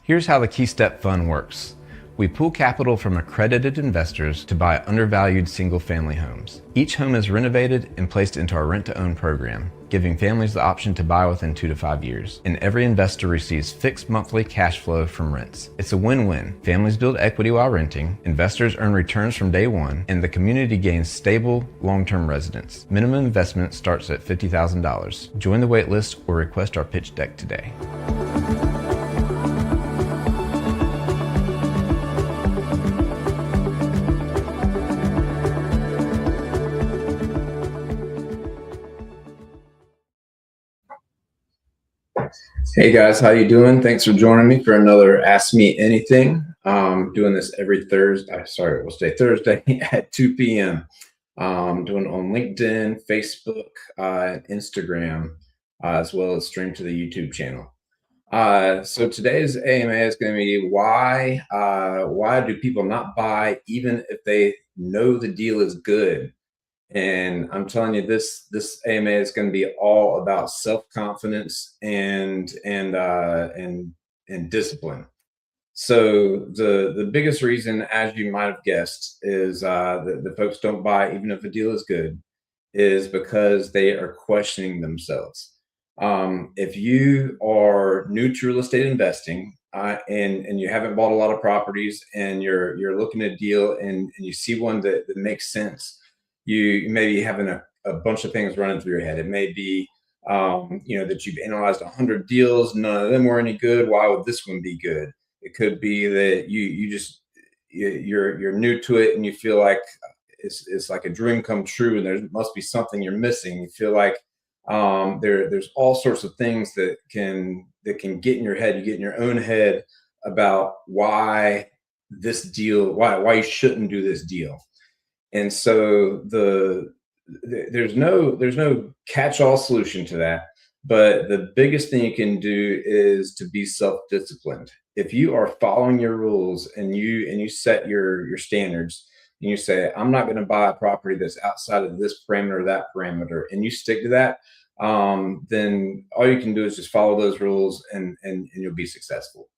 Here's how the Key Step Fund works. We pool capital from accredited investors to buy undervalued single-family homes. Each home is renovated and placed into our rent-to-own program, giving families the option to buy within 2 to 5 years. And every investor receives fixed monthly cash flow from rents. It's a win-win. Families build equity while renting, investors earn returns from day one, and the community gains stable, long-term residents. Minimum investment starts at $50,000. Join the waitlist or request our pitch deck today. Hey guys, how you doing? Thanks for joining me for another Ask Me Anything. Doing this every Thursday. Sorry, we'll say Thursday at 2 p.m. Doing it on LinkedIn, Facebook, Instagram, as well as stream to the YouTube channel. So today's AMA is going to be why do people not buy even if they know the deal is good? And I'm telling you, this AMA is going to be all about self-confidence and discipline. So the biggest reason, as you might have guessed, is that the folks don't buy even if a deal is good, is because they are questioning themselves. If you are new to real estate investing and you haven't bought a lot of properties and you're looking at a deal and you see one that makes sense, you may be having a bunch of things running through your head. It may be that you've analyzed 100 deals, none of them were any good. Why would this one be good? It could be that you're new to it and you feel like it's like a dream come true and there must be something you're missing. You feel like there's all sorts of things that can get in your head. You get in your own head about why this deal, why you shouldn't do this deal. And so there's no catch-all solution to that. But the biggest thing you can do is to be self-disciplined. If you are following your rules and you set your standards and you say, I'm not going to buy a property that's outside of this parameter or that parameter, and you stick to that, then all you can do is just follow those rules and you'll be successful.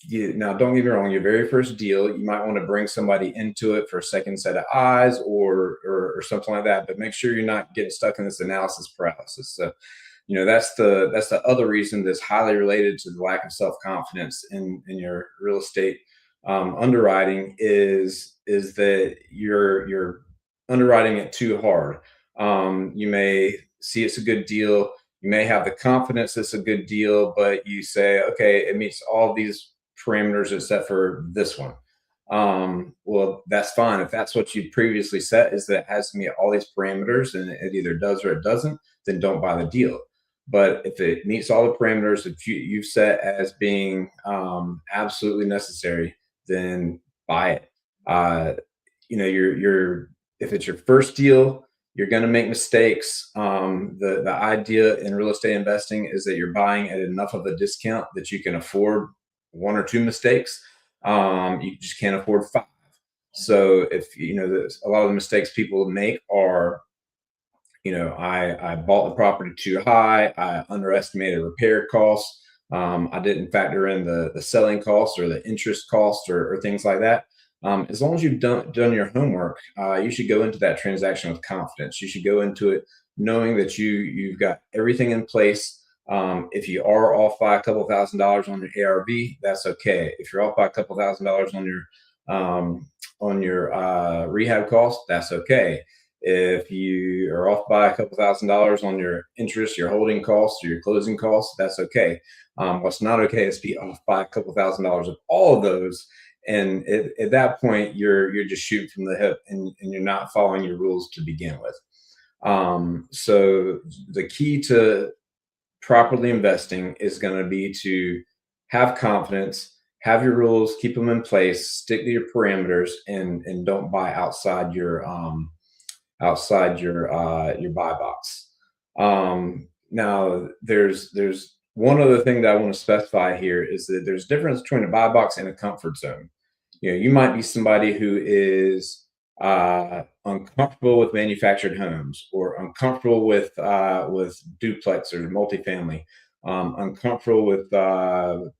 Now, don't get me wrong, your very first deal, you might want to bring somebody into it for a second set of eyes or something like that, but make sure you're not getting stuck in this analysis paralysis. So, that's the other reason that's highly related to the lack of self-confidence in your real estate underwriting is that you're underwriting it too hard. You may see it's a good deal. You may have the confidence it's a good deal, but you say, okay, it meets all these parameters except for this one. Well, that's fine. If that's what you previously set, is that it has to meet all these parameters and it either does or it doesn't, then don't buy the deal. But if it meets all the parameters that you've set as being absolutely necessary, then buy it. If it's your first deal, you're going to make mistakes. The idea in real estate investing is that you're buying at enough of a discount that you can afford one or two mistakes. You just can't afford 5. So if a lot of the mistakes people make are, I bought the property too high. I underestimated repair costs. I didn't factor in the selling costs or the interest costs or things like that. As long as you've done your homework, you should go into that transaction with confidence. You should go into it knowing that you've got everything in place. If you are off by a couple $1,000s on your ARV, that's okay. If you're off by a couple $1,000s on your rehab costs, that's okay. If you are off by a couple $1,000s on your interest, your holding costs, or your closing costs, that's okay. What's not okay is to be off by a couple $1,000s of all of those. And at that point, you're just shooting from the hip and you're not following your rules to begin with. So the key to properly investing is going to be to have confidence, have your rules, keep them in place, stick to your parameters, and don't buy outside your buy box. Now, there's one other thing that I want to specify here is that there's a difference between a buy box and a comfort zone. You might be somebody who is uncomfortable with manufactured homes or uncomfortable with duplex or multifamily. uncomfortable with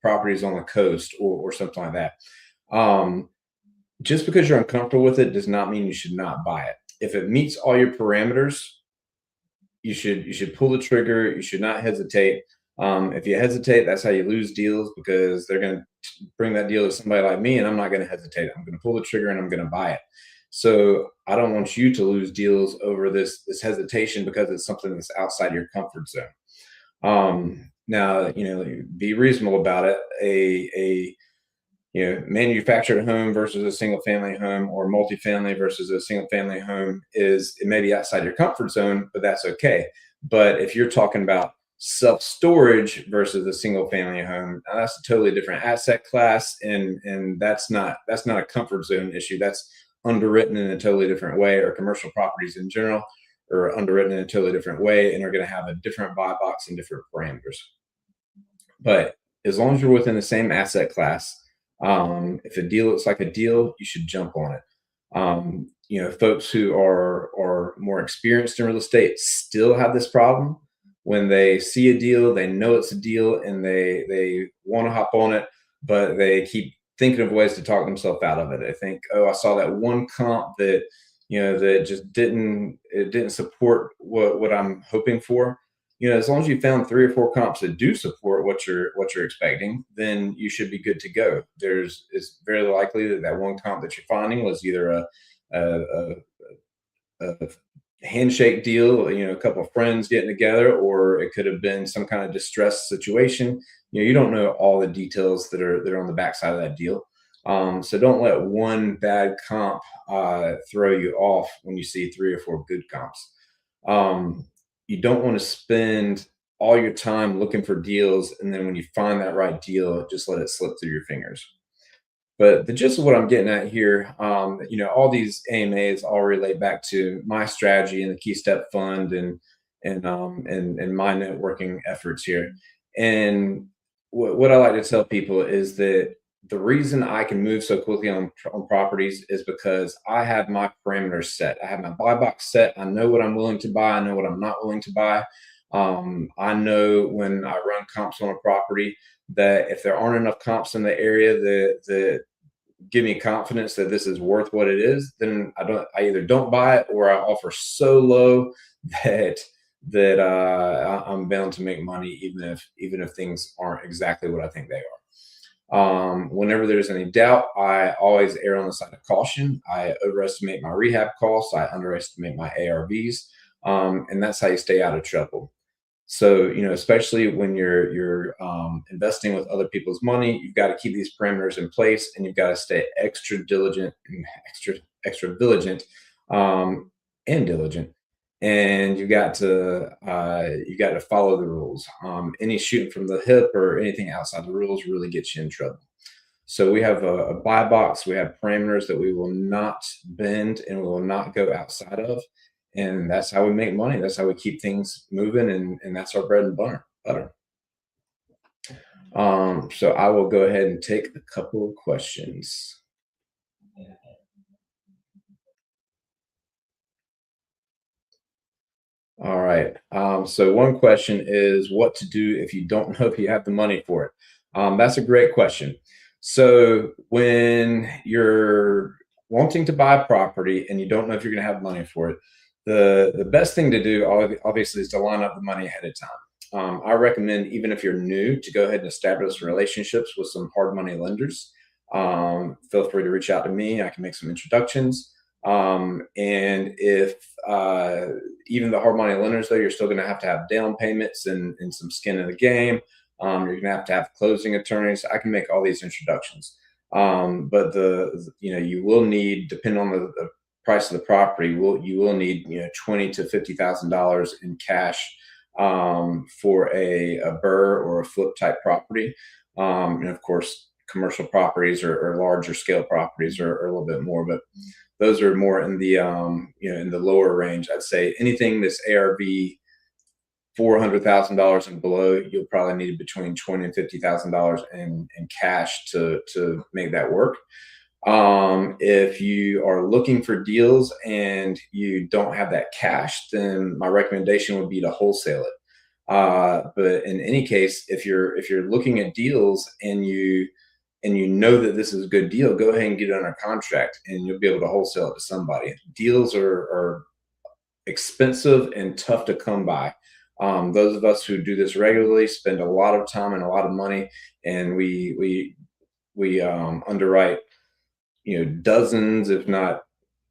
properties on the coast or something like that. Um, just because you're uncomfortable with it does not mean you should not buy it. If it meets all your parameters, you should pull the trigger. You should not hesitate. If you hesitate, that's how you lose deals, because they're going to bring that deal to somebody like me, and I'm not going to hesitate. I'm going to pull the trigger and I'm going to buy it. So I don't want you to lose deals over this hesitation because it's something that's outside your comfort zone. Now, be reasonable about it. A manufactured home versus a single family home, or multifamily versus a single family home, it may be outside your comfort zone, but that's okay. But if you're talking about self storage versus a single family home, now that's a totally different asset class, and that's not a comfort zone issue. That's underwritten in a totally different way, or commercial properties in general are underwritten in a totally different way and are going to have a different buy box and different parameters. But as long as you're within the same asset class, if a deal looks like a deal, you should jump on it. Folks who are more experienced in real estate still have this problem. When they see a deal, they know it's a deal, and they want to hop on it, but they keep thinking of ways to talk themselves out of it. They think, oh, I saw that one comp that just didn't support what I'm hoping for. As long as you found three or four comps that do support what you're expecting, then you should be good to go. It's very likely that one comp that you're finding was either a, a handshake deal, a couple of friends getting together, or it could have been some kind of distressed situation. You don't know all the details that are on the backside of that deal. So don't let one bad comp throw you off when you see three or four good comps. You don't want to spend all your time looking for deals, and then when you find that right deal, just let it slip through your fingers. But the gist of what I'm getting at here, all these AMAs all relate back to my strategy and the Key Step Fund, and my networking efforts here. And what I like to tell people is that the reason I can move so quickly on properties is because I have my parameters set. I have my buy box set. I know what I'm willing to buy. I know what I'm not willing to buy. I know when I run comps on a property that if there aren't enough comps in the area that give me confidence that this is worth what it is, then I either don't buy it, or I offer so low that I'm bound to make money, even if things aren't exactly what I think they are. Whenever there's any doubt, I always err on the side of caution. I overestimate my rehab costs. I underestimate my ARVs, and that's how you stay out of trouble. So, especially when you're investing with other people's money, you've got to keep these parameters in place, and you've got to stay extra diligent and extra vigilant, and diligent. And you got to follow the rules. Any shooting from the hip or anything outside the rules really gets you in trouble. So we have a buy box. We have parameters that we will not bend and we will not go outside of. And that's how we make money. That's how we keep things moving. And that's our bread and butter. So I will go ahead and take a couple of questions. All right. So one question is what to do if you don't know if you have the money for it. That's a great question. So when you're wanting to buy a property and you don't know if you're going to have money for it, the best thing to do, obviously, is to line up the money ahead of time. I recommend, even if you're new, to go ahead and establish relationships with some hard money lenders. Feel free to reach out to me. I can make some introductions. And if even the hard money lenders, though, you're still going to have down payments and some skin in the game. You're going to have closing attorneys. I can make all these introductions. But you will need, depending on the price of the property, you will need $20,000 to $50,000 in cash for a BRRRR or a flip type property. And of course, commercial properties or larger scale properties are a little bit more, but those are more in the in the lower range. I'd say anything that's ARV $400,000 and below, you'll probably need between $20,000 and $50,000 in cash to make that work. If you are looking for deals and you don't have that cash, then my recommendation would be to wholesale it. But in any case, if you're looking at deals and you know that this is a good deal, go ahead and get it under contract, and you'll be able to wholesale it to somebody. Deals are expensive and tough to come by. Those of us who do this regularly spend a lot of time and a lot of money, and we underwrite, dozens, if not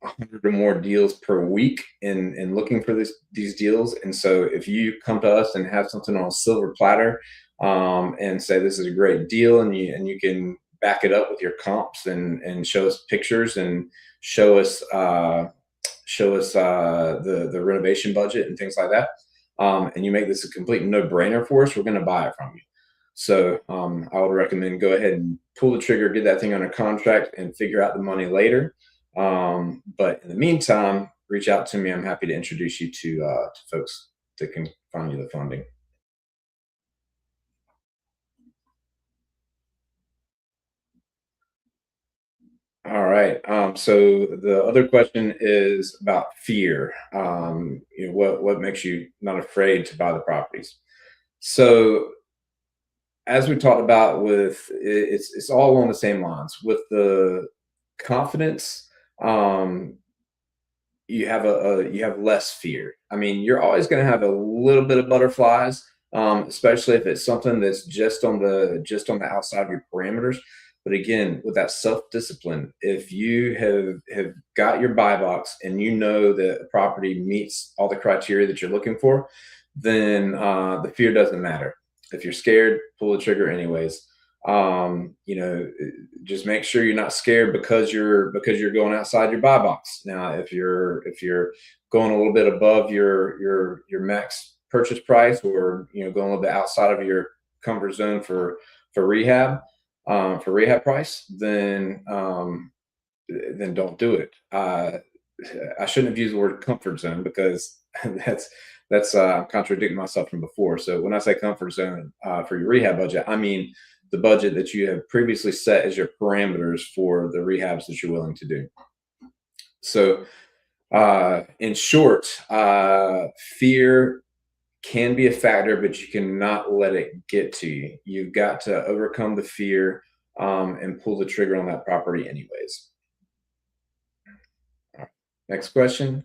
100 or more deals per week in looking for these deals. And so if you come to us and have something on a silver platter, and say this is a great deal, and you can back it up with your comps and show us pictures and show us the renovation budget and things like that, and you make this a complete no-brainer for us, we're going to buy it from you. So I would recommend go ahead and pull the trigger, get that thing under contract, and figure out the money later. But in the meantime, reach out to me. I'm happy to introduce you to folks that can find you the funding. All right. So the other question is about fear. What makes you not afraid to buy the properties? So as we talked about, it's all along the same lines with the confidence. You have less fear. I mean, you're always going to have a little bit of butterflies, especially if it's something that's just on the outside of your parameters. But again, with that self discipline, if you have got your buy box and you know that the property meets all the criteria that you're looking for, then the fear doesn't matter. If you're scared, pull the trigger anyways. Just make sure you're not scared because you're going outside your buy box. Now, if you're going a little bit above your max purchase price, or going a little bit outside of your comfort zone for rehab, for rehab price, then don't do it. I shouldn't have used the word comfort zone, because that's contradicting myself from before. So when I say comfort zone, for your rehab budget, I mean the budget that you have previously set as your parameters for the rehabs that you're willing to do. So, in short, fear can be a factor, but you cannot let it get to you. You've got to overcome the fear, and pull the trigger on that property anyways. All right. Next question.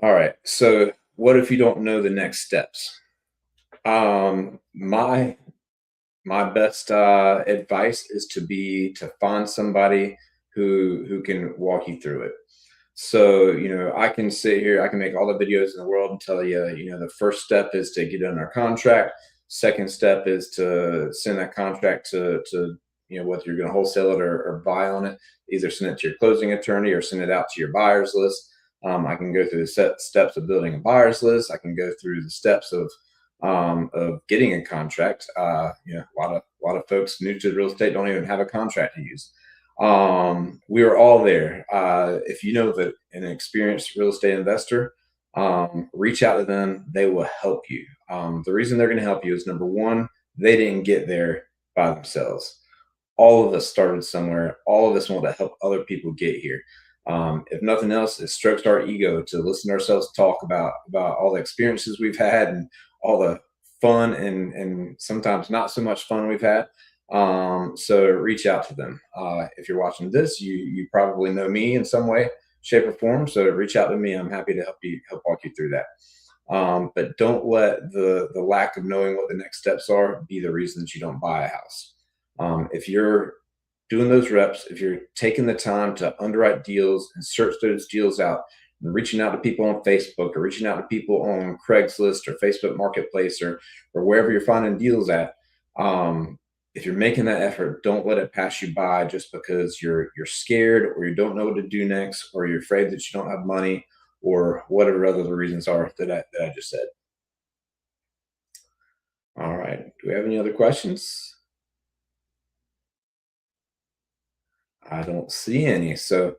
All right. So, what if you don't know the next steps? My best advice is to find somebody who can walk you through it. So, I can sit here, I can make all the videos in the world and tell you, the first step is to get under contract. Second step is to send that contract to whether you're going to wholesale it or buy on it. Either send it to your closing attorney or send it out to your buyer's list. I can go through the steps of building a buyer's list. I can go through the steps of getting a contract. A lot of folks new to real estate don't even have a contract to use. We are all there. If you know that an experienced real estate investor, reach out to them. They will help you. The reason they're going to help you is, number one, they didn't get there by themselves. All of us started somewhere. All of us want to help other people get here. If nothing else, it strokes our ego to listen to ourselves talk about all the experiences we've had and all the fun and sometimes not so much fun we've had. So reach out to them. If you're watching this, you probably know me in some way, shape, or form. So reach out to me. I'm happy to help walk you through that. But don't let the lack of knowing what the next steps are be the reason that you don't buy a house. If you're doing those reps, if you're taking the time to underwrite deals and search those deals out, and reaching out to people on Facebook, or reaching out to people on Craigslist or Facebook Marketplace, or wherever you're finding deals at, if you're making that effort, don't let it pass you by just because you're scared, or you don't know what to do next, or you're afraid that you don't have money, or whatever other the reasons are that I just said. All right. Do we have any other questions? I don't see any. So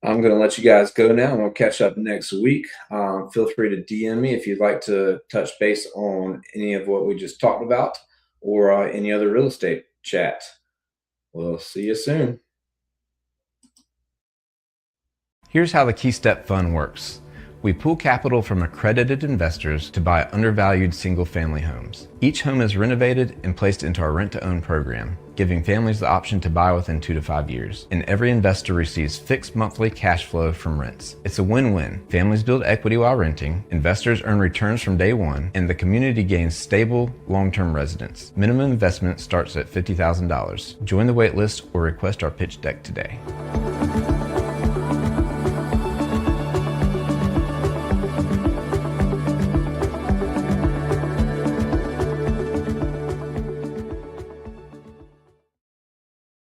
I'm going to let you guys go now, and we'll catch up next week. Feel free to DM me if you'd like to touch base on any of what we just talked about, or any other real estate chat. We'll see you soon. Here's how the Key Step Fund works. We pool capital from accredited investors to buy undervalued single-family homes. Each home is renovated and placed into our rent-to-own program, giving families the option to buy within 2 to 5 years. And every investor receives fixed monthly cash flow from rents. It's a win-win. Families build equity while renting, investors earn returns from day one, and the community gains stable, long-term residents. Minimum investment starts at $50,000. Join the waitlist or request our pitch deck today.